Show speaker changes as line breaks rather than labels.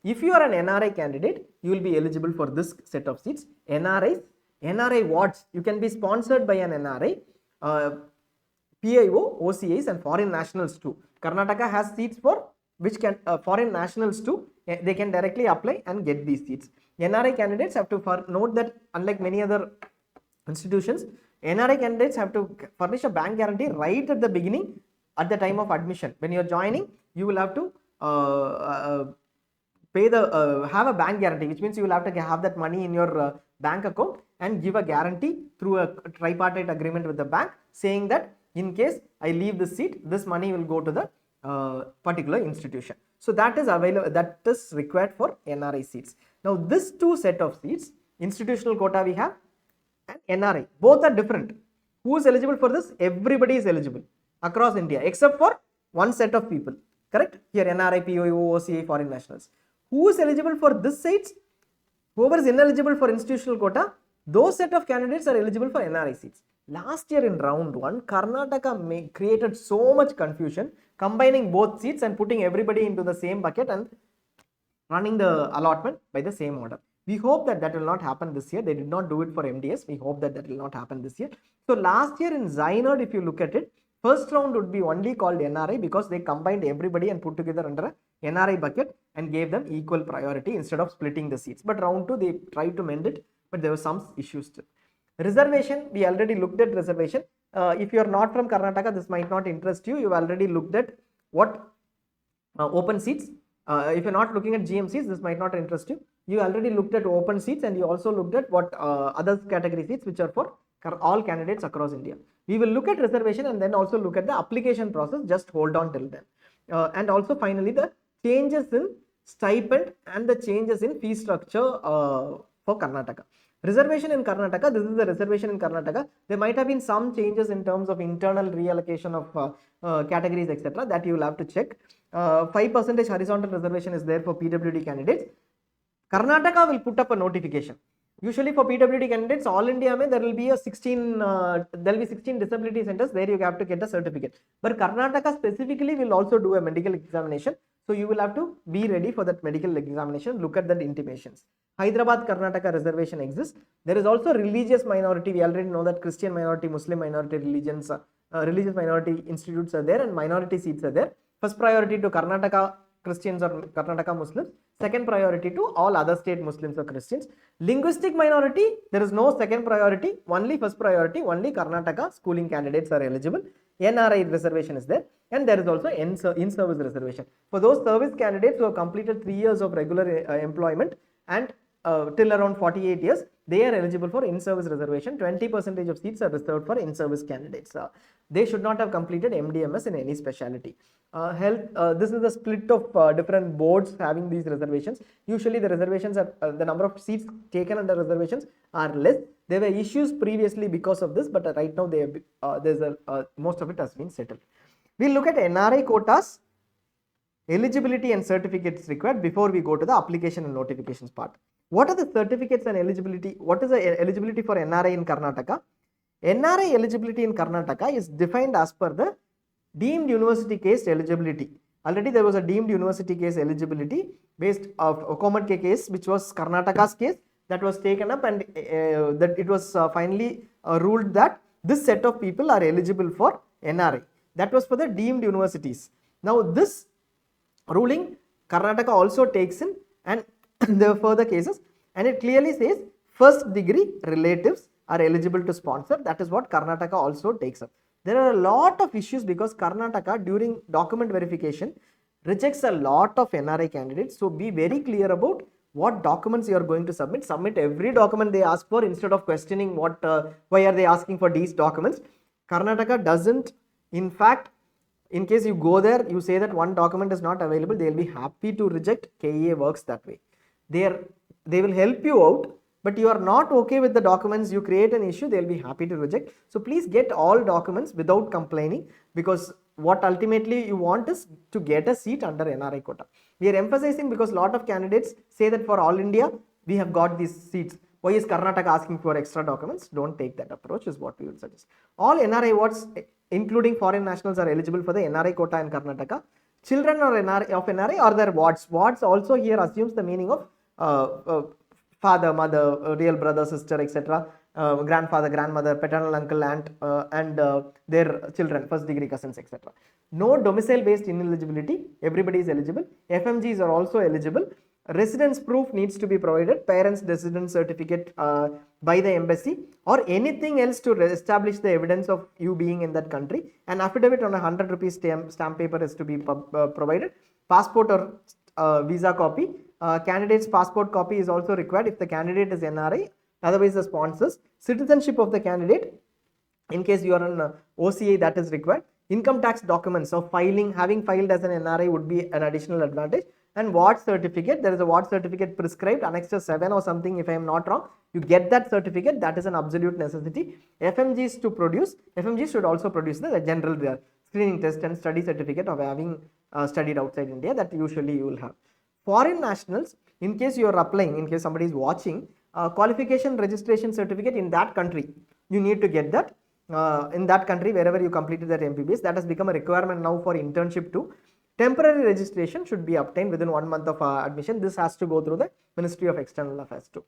If you are an NRI candidate, you will be eligible for this set of seats. NRI wards, you can be sponsored by an NRI, PIO, OCAs and foreign nationals too. Karnataka has seats for which can foreign nationals too. They can directly apply and get these seats. NRI candidates have to note that unlike many other institutions, NRI candidates have to furnish a bank guarantee right at the beginning, at the time of admission. When you are joining, you will have to have a bank guarantee, which means you will have to have that money in your bank account and give a guarantee through a tripartite agreement with the bank, saying that in case I leave the seat, this money will go to the particular institution. So that is available, that is required for NRI seats. Now this two set of seats, institutional quota we have and NRI, both are different. Who is eligible for this? Everybody is eligible across India except for one set of people, correct? Here NRI, PIO, OCA, foreign nationals. Who is eligible for this seats? Whoever is ineligible for institutional quota, those set of candidates are eligible for NRI seats. Last year in round 1, Karnataka created so much confusion, combining both seats and putting everybody into the same bucket and running the allotment by the same order. We hope that that will not happen this year. They did not do it for MDS. We hope that that will not happen this year. So last year in ZyNerd, if you look at it, first round would be only called NRI because they combined everybody and put together under a NRI bucket and gave them equal priority instead of splitting the seats. But round 2, they tried to mend it, but there were some issues still. Reservation, we already looked at reservation. If you are not from Karnataka, this might not interest you. You've already looked at what open seats. If you're not looking at GMCs, this might not interest you. You already looked at open seats and you also looked at what other category seats which are for all candidates across India. We will look at reservation and then also look at the application process. Just hold on till then. And also finally the changes in stipend and the changes in fee structure for Karnataka. Reservation in Karnataka, this is the reservation in Karnataka. There might have been some changes in terms of internal reallocation of categories, etc. that you will have to check. 5% horizontal reservation is there for PWD candidates. Karnataka will put up a notification. Usually for PWD candidates, all India there will be a 16 disability centers where you have to get a certificate. But Karnataka specifically will also do a medical examination. So you will have to be ready for that medical examination. Look at the intimations. Hyderabad, Karnataka reservation exists. There is also religious minority. We already know that Christian minority, Muslim minority religions, religious minority institutes are there and minority seats are there. First priority to Karnataka Christians or Karnataka Muslims. Second priority to all other state Muslims or Christians. Linguistic minority, there is no second priority, only first priority, only Karnataka schooling candidates are eligible. NRI reservation is there and there is also in-service reservation. For those service candidates who have completed 3 years of regular employment and till around 48 years, they are eligible for in-service reservation. 20% of seats are reserved for in-service candidates. They should not have completed MDMS in any specialty. This is the split of different boards having these reservations. Usually the reservations are, the number of seats taken under reservations are less. There were issues previously because of this, but right now most of it has been settled. We'll look at NRI quotas, eligibility and certificates required before we go to the application and notifications part. What are the certificates and eligibility? What is the eligibility for NRI in Karnataka? NRI eligibility in Karnataka is defined as per the deemed university case eligibility. Already there was a deemed university case eligibility based of Okomat case, which was Karnataka's case, that was taken up and that it was finally ruled that this set of people are eligible for NRI. That was for the deemed universities. Now this ruling Karnataka also takes in and there are further cases and it clearly says first degree relatives are eligible to sponsor. That is what Karnataka also takes up. There are a lot of issues because Karnataka during document verification rejects a lot of NRI candidates. So be very clear about what documents you are going to submit. Submit every document they ask for instead of questioning why are they asking for these documents. Karnataka doesn't, in fact, in case you go there, you say that one document is not available, they will be happy to reject. KEA works that way. They will help you out, but you are not okay with the documents, you create an issue, they will be happy to reject. So please get all documents without complaining, because what ultimately you want is to get a seat under NRI quota. We are emphasizing because a lot of candidates say that for all India, we have got these seats. Why is Karnataka asking for extra documents? Don't take that approach is what we will suggest. All NRI wards, including foreign nationals, are eligible for the NRI quota in Karnataka. children or NRI, of NRI or their wards. Wards also here assumes the meaning of father, mother, real brother, sister, etc. Grandfather, grandmother, paternal uncle, aunt, and their children, first degree cousins, etc. No domicile based ineligibility, everybody is eligible. FMGs are also eligible. Residence proof needs to be provided, parents residence certificate by the embassy or anything else to establish the evidence of you being in that country. An affidavit on a 100 rupees stamp paper is to be provided. Passport or visa copy. Candidate's passport copy is also required if the candidate is NRI, otherwise the sponsors. Citizenship of the candidate, in case you are on OCA, that is required. Income tax documents, so having filed as an NRI would be an additional advantage. And ward certificate, there is a ward certificate prescribed, Annexure 7 or something if I am not wrong. You get that certificate, that is an absolute necessity. FMGs to produce, FMGs should also produce the general screening test and study certificate of having studied outside India, that usually you will have. Foreign nationals, in case you are applying, in case somebody is watching, qualification registration certificate in that country, you need to get that. In that country wherever you completed that MBBS, that has become a requirement now for internship too. Temporary registration should be obtained within 1 month of admission. This has to go through the Ministry of External Affairs too.